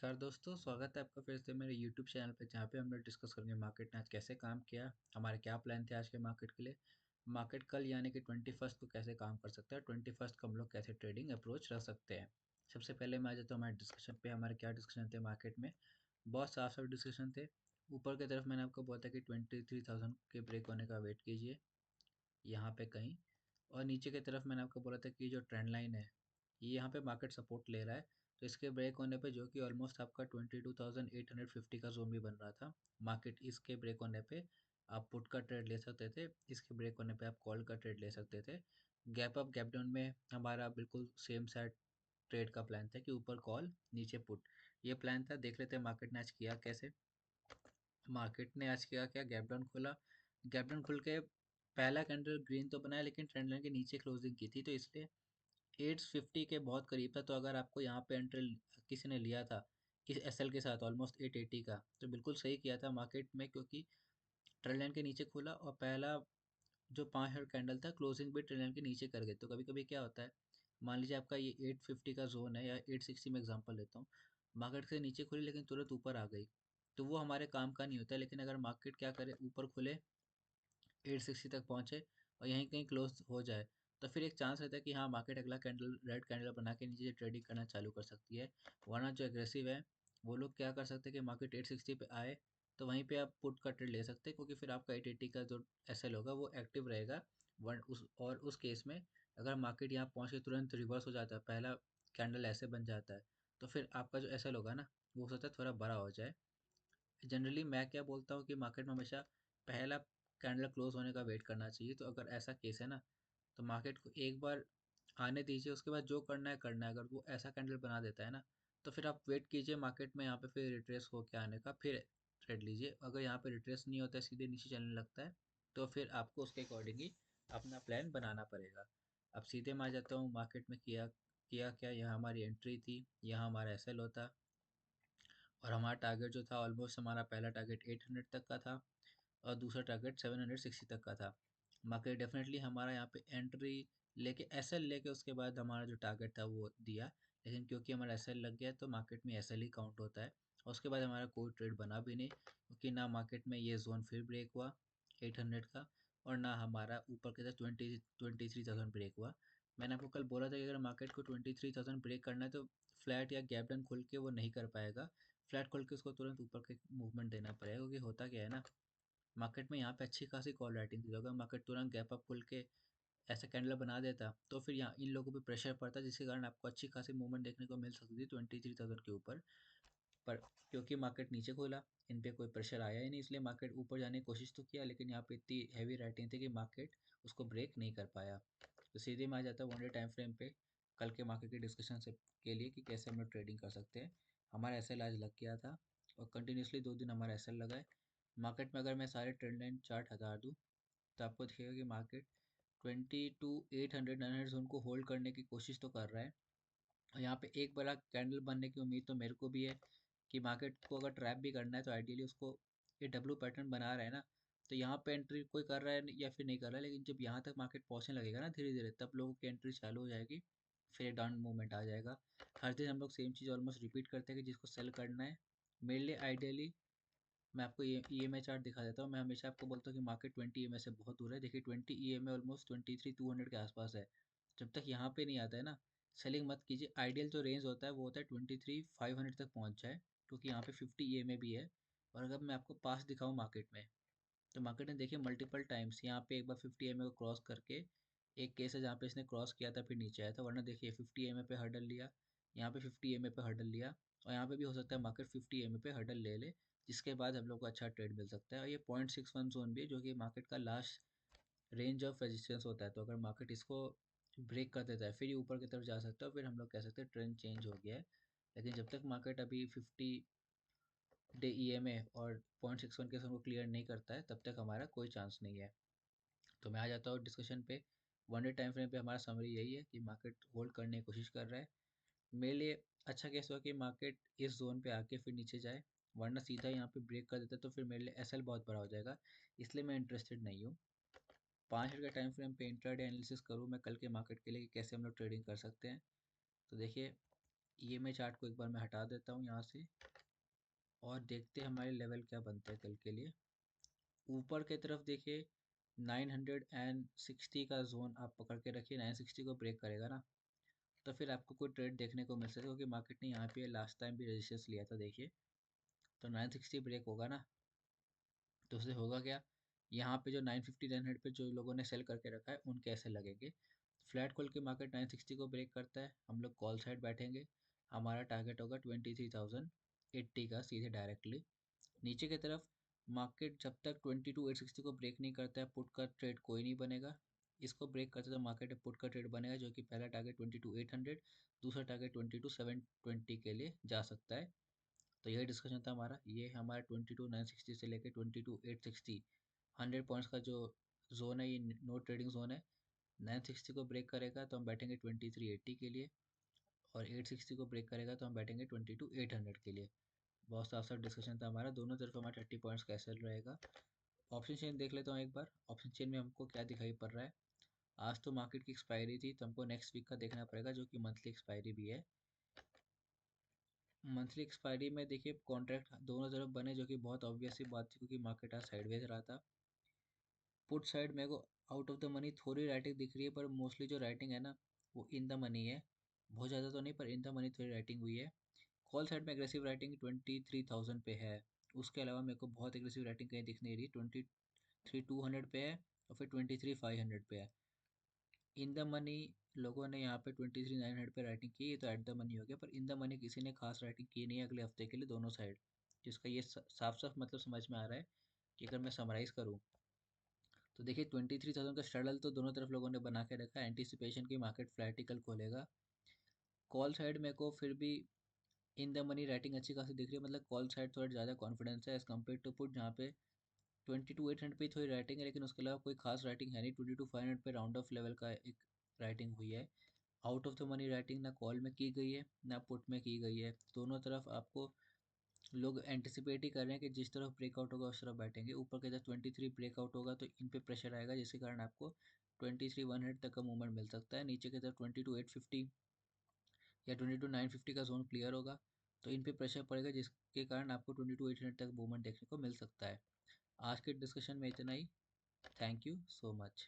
नमस्कार दोस्तों, स्वागत है आपका फिर से मेरे YouTube चैनल पे, जहाँ पे हम लोग डिस्कस करेंगे मार्केट ने आज कैसे काम किया, हमारे क्या प्लान थे आज के मार्केट के लिए। मार्केट कल यानी कि 21st को कैसे काम कर सकता है, 21st को हम लोग कैसे ट्रेडिंग अप्रोच रख सकते हैं। सबसे पहले मैं आ जाता हूँ हमारे डिस्कशन पे। हमारे क्या डिस्कशन थे मार्केट में, बहुत साफ साफ डिस्कशन थे। ऊपर की तरफ मैंने आपको बोला था कि 23,000 के ब्रेक होने का वेट कीजिए यहाँ पे कहीं, और नीचे की तरफ मैंने आपको बोला था कि जो ट्रेंड लाइन है ये यहाँ पे मार्केट सपोर्ट ले रहा है, तो इसके ब्रेक होने पे, जो कि ऑलमोस्ट आपका 22,850 का जोन भी बन रहा था, मार्केट इसके ब्रेक होने पे आप पुट का ट्रेड ले सकते थे, इसके ब्रेक होने पे आप कॉल का ट्रेड ले सकते थे। गैप अप गैप डाउन में हमारा बिल्कुल सेम सेट ट्रेड का प्लान था कि ऊपर कॉल नीचे पुट, ये प्लान था। देख लेते हैं मार्केट ने आज किया कैसे। मार्केट ने आज किया क्या, गैप डाउन खोला, गैप डाउन खुल के पहला कैंडल ग्रीन तो बनाया, लेकिन ट्रेंड लाइन के नीचे क्लोजिंग की थी, तो इसलिए 850 के बहुत करीब था। तो अगर आपको यहाँ पे एंट्री किसी ने लिया था इस एसएल के साथ ऑलमोस्ट 880 का, तो बिल्कुल सही किया था मार्केट में, क्योंकि ट्रेंड लाइन के नीचे खुला और पहला जो 5 मिनट कैंडल था क्लोजिंग भी ट्रेंड लाइन के नीचे कर गए। तो कभी कभी क्या होता है, मान लीजिए आपका ये 850 का जोन है या 860 में एग्जांपल लेता हूँ, मार्केट से नीचे खुली लेकिन तुरंत ऊपर आ गई, तो वो हमारे काम का नहीं होता है। लेकिन अगर मार्केट क्या करे, ऊपर खुले 860 तक पहुँचे और यहीं कहीं क्लोज हो जाए, तो फिर एक चांस रहता है कि हाँ, मार्केट अगला कैंडल रेड कैंडल बना के नीचे ट्रेडिंग करना चालू कर सकती है। वरना जो एग्रेसिव है वो लोग क्या कर सकते हैं कि मार्केट 860 पे आए तो वहीं पे आप पुट का ट्रेड ले सकते हैं, क्योंकि फिर आपका 880 का जो एसएल होगा वो एक्टिव रहेगा। वन उस और उस केस में अगर मार्केट यहाँ पहुँच के तुरंत रिवर्स हो जाता है, पहला कैंडल ऐसे बन जाता है, तो फिर आपका जो एसएल होगा ना, वो हो सकता है थोड़ा बड़ा हो जाए। जनरली मैं क्या बोलता हूँ कि मार्केट में हमेशा पहला कैंडल क्लोज होने का वेट करना चाहिए। तो अगर ऐसा केस है ना, तो मार्केट को एक बार आने दीजिए, उसके बाद जो करना है करना है। अगर वो ऐसा कैंडल बना देता है ना, तो फिर आप वेट कीजिए मार्केट में यहाँ पे फिर रिट्रेस होके आने का, फिर ट्रेड लीजिए। अगर यहाँ पे रिट्रेस नहीं होता है, सीधे नीचे चलने लगता है, तो फिर आपको उसके अकॉर्डिंग ही अपना प्लान बनाना पड़ेगा। अब सीधे मैं आ जाता हूँ मार्केट में, किया किया क्या, यहाँ हमारी एंट्री थी, यहाँ हमारा एसएल होता, और हमारा टारगेट जो था ऑलमोस्ट, हमारा पहला टारगेट 800 तक का था और दूसरा टारगेट 760 तक का था। मार्केट डेफिनेटली हमारा यहाँ पे एंट्री लेके एसएल लेके उसके बाद हमारा जो टारगेट था वो दिया, लेकिन क्योंकि हमारा एसएल लग गया तो मार्केट में एसएल ही काउंट होता है। और उसके बाद हमारा कोई ट्रेड बना भी नहीं, क्योंकि ना मार्केट में ये जोन फिर ब्रेक हुआ 800 का, और ना हमारा ऊपर के साथ 23,000 ब्रेक हुआ। मैंने आपको कल बोला था कि अगर मार्केट को 23,000 ब्रेक करना है तो फ्लैट या गैप डाउन खोल के वो नहीं कर पाएगा। फ्लैट खोल के उसको तुरंत ऊपर के मूवमेंट देना पड़ेगा, क्योंकि होता क्या है ना, मार्केट में यहाँ पे अच्छी खासी कॉल राइटिंग थी, तो अगर मार्केट तुरंत गैप अप खुल के ऐसा कैंडल बना देता, तो फिर यहाँ इन लोगों पे प्रेशर पड़ता, जिसके कारण आपको अच्छी खासी मूवमेंट देखने को मिल सकती थी 23,000 के ऊपर। पर क्योंकि मार्केट नीचे खोला, इन पे कोई प्रेशर आया ही नहीं, इसलिए मार्केट ऊपर जाने की कोशिश तो किया, लेकिन यहाँ पे इतनी हैवी राइटिंग थी कि मार्केट उसको ब्रेक नहीं कर पाया। तो सीधे मैं आ जाता हूँ वन डे टाइम फ्रेम पे, कल के मार्केट के डिस्कशन से के लिए कि कैसे हम लोग ट्रेडिंग कर सकते हैं। हमारा एसएल आज लग गया था और कंटिन्यूसली 2 दिन हमारा एसएल लगा है। मार्केट में अगर मैं सारे ट्रेंड लाइन चार्ट हटा दूँ, तो आपको दिखेगा कि मार्केट 22,800 900 जोन को होल्ड करने की कोशिश तो कर रहा है। और यहाँ पे एक बड़ा कैंडल बनने की उम्मीद तो मेरे को भी है, कि मार्केट को अगर ट्रैप भी करना है तो आइडियली उसको, ये डब्लू पैटर्न बना रहा है ना, तो यहाँ पे एंट्री कोई कर रहा है या फिर नहीं कर रहा है, लेकिन जब यहाँ तक मार्केट पहुँचने लगेगा ना धीरे धीरे, तब लोगों की एंट्री चालू हो जाएगी, फिर डाउन मूवमेंट आ जाएगा। हर दिन हम लोग सेम चीज़ ऑलमोस्ट रिपीट करते हैं कि जिसको सेल करना है, मेरे लिए आइडियली मैं आपको ये ईएमआई चार्ट दिखा देता हूँ। मैं हमेशा आपको बोलता हूँ कि मार्केट 20 ईएमआई से बहुत दूर है। देखिए 20 ईएमआई ऑलमोस्ट 23,200 के आसपास है। जब तक यहाँ पे नहीं आता है ना, सेलिंग मत कीजिए। आइडियल जो रेंज होता है वो होता है 23,500 तक पहुँच जाए, क्योंकि यहाँ पे 50 ईएमआई भी है। और अगर मैं आपको पास दिखाऊँ मार्केट में, तो मार्केट ने देखिए मल्टीपल टाइम्स यहाँ पे एक बार 50 ईएमआई को क्रॉस करके, एक केस है जहाँ पे इसने क्रॉस किया था फिर नीचे आया था, वरना देखिए 50 ईएमआई पे हर्डल लिया, यहाँ पे 50 ईएमआई पे हर्डल लिया, और यहाँ पे भी हो सकता है मार्केट 50 ईएमआई पे हर्डल ले ले, जिसके बाद हम लोग को अच्छा ट्रेड मिल सकता है। और ये 0.61 जोन भी है, जो कि मार्केट का लास्ट रेंज ऑफ रेजिस्टेंस होता है। तो अगर मार्केट इसको ब्रेक कर देता है, फिर ये ऊपर की तरफ जा सकता है, फिर हम लोग कह सकते हैं ट्रेंड चेंज हो गया है। लेकिन जब तक मार्केट अभी 50 डे ईएमए और 0.61 के जोन को क्लियर नहीं करता है, तब तक हमारा कोई चांस नहीं है। तो मैं आ जाता हूँ डिस्कशन पे। वन डे टाइम फ्रेम पे हमारा समरी यही है कि मार्केट होल्ड करने की कोशिश कर रहा है। मेरे लिए अच्छा केस हुआ कि मार्केट इस जोन पे आके फिर नीचे जाए, वरना सीधा यहाँ पे ब्रेक कर देता तो फिर मेरे लिए एसएल बहुत बड़ा हो जाएगा, इसलिए मैं इंटरेस्टेड नहीं हूँ। 5 मिनट का टाइम फ्रेम पे इंट्राडे एनालिसिस करूँ मैं कल के मार्केट के लिए कि कैसे हम लोग ट्रेडिंग कर सकते हैं। तो देखिए EMA चार्ट को एक बार मैं हटा देता हूँ यहाँ से, और देखते हैं हमारे लेवल क्या बनते हैं कल के लिए। ऊपर की तरफ देखिए 960 का जोन आप पकड़ के रखिए, 960 को ब्रेक करेगा ना तो फिर आपको कोई ट्रेड देखने को मिल सकता है, क्योंकि मार्केट ने यहाँ पे लास्ट टाइम भी रजिस्टर्स लिया था देखिए। तो 960 ब्रेक होगा ना तो उससे होगा क्या, यहाँ पे जो 950 900 पे जो लोगों ने सेल करके रखा है उनके ऐसे लगेंगे। फ्लैट खोल के मार्केट 960 को ब्रेक करता है, हम लोग कॉल साइड बैठेंगे, हमारा टारगेट होगा 23,080 का सीधे डायरेक्टली। नीचे की तरफ मार्केट जब तक 22,860 को ब्रेक नहीं करता है पुट का ट्रेड कोई नहीं बनेगा। इसको ब्रेक करते तो मार्केट में पुट का ट्रेड बनेगा, जो कि पहला टारगेट 22,800, दूसरा टारगेट 22,720 के लिए जा सकता है। तो यही डिस्कशन था हमारा, ये हमारा 22,960 से लेकर 22,860 100 पॉइंट्स का जो जोन है, ये नो ट्रेडिंग जोन है। 960 को ब्रेक करेगा तो हम बैठेंगे 2380 के लिए, और 860 को ब्रेक करेगा तो हम बैठेंगे 22,800 के लिए। बहुत साफ साफ डिस्कशन था हमारा, दोनों तरफ हमारा 30 पॉइंट्स कैसे रहेगा। ऑप्शन चेन देख लेता हूँ एक बार, ऑप्शन चेन में हमको क्या दिखाई पड़ रहा है। आज तो मार्केट की एक्सपायरी थी, तो हमको नेक्स्ट वीक का देखना पड़ेगा, जो कि मंथली एक्सपायरी भी है। मंथली एक्सपायरी में देखिए कॉन्ट्रैक्ट दोनों तरफ बने, जो कि बहुत ऑब्वियस सी बात थी, क्योंकि मार्केट आज साइडवेज रहा था। पुट साइड मेरे को आउट ऑफ द मनी थोड़ी राइटिंग दिख रही है, पर मोस्टली जो राइटिंग है ना वो इन द मनी है। बहुत ज़्यादा तो नहीं, पर इन द मनी थोड़ी राइटिंग हुई है। कॉल साइड में एग्रेसिव राइटिंग 23,000 पे है। उसके अलावा मेरे को बहुत एग्रेसिव राइटिंग कहीं दिख नहीं रही। 23,200 पे है, और फिर 23,500 पे है। इन द मनी लोगों ने यहाँ पे 23,900 पे राइटिंग की, ये तो एट द मनी हो गया, पर इन द मनी किसी ने खास राइटिंग की नहीं है अगले हफ्ते के लिए दोनों साइड। जिसका ये साफ साफ मतलब समझ में आ रहा है कि अगर मैं समराइज़ करूँ तो देखिए 23,000 का स्ट्रगल तो दोनों तरफ लोगों ने बना के रखा है, एंटिसिपेशन की मार्केट फ्लैटिकल खोलेगा। कॉल साइड मेरे को फिर भी इन द मनी राइटिंग अच्छी खासी दिख रही है, मतलब कॉल साइड थोड़ा ज़्यादा कॉन्फिडेंस है एज़ कम्पेयर टू पुट, जहाँ पे 22,800 पे थोड़ी राइटिंग है, लेकिन उसके अलावा कोई खास राइटिंग है नहीं। 22,500 पे राउंड ऑफ लेवल का एक राइटिंग हुई है। Out of the money writing ना कॉल में की गई है ना पुट में की गई है। दोनों तरफ आपको लोग एंटिसिपेट ही कर रहे हैं कि जिस तरफ ब्रेकआउट होगा उस तरफ बैठेंगे। ऊपर की तरफ 23 ब्रेकआउट होगा तो इन पे प्रेशर आएगा, जिसके कारण आपको 23,100 तक का मूवमेंट मिल सकता है। नीचे की तरफ 22,850 या 22,950 का जोन क्लियर होगा तो इन पे प्रेशर पड़ेगा, जिसके कारण आपको 22,800 तक मूवमेंट देखने को मिल सकता है। आज के डिस्कशन में इतना ही। Thank you so much.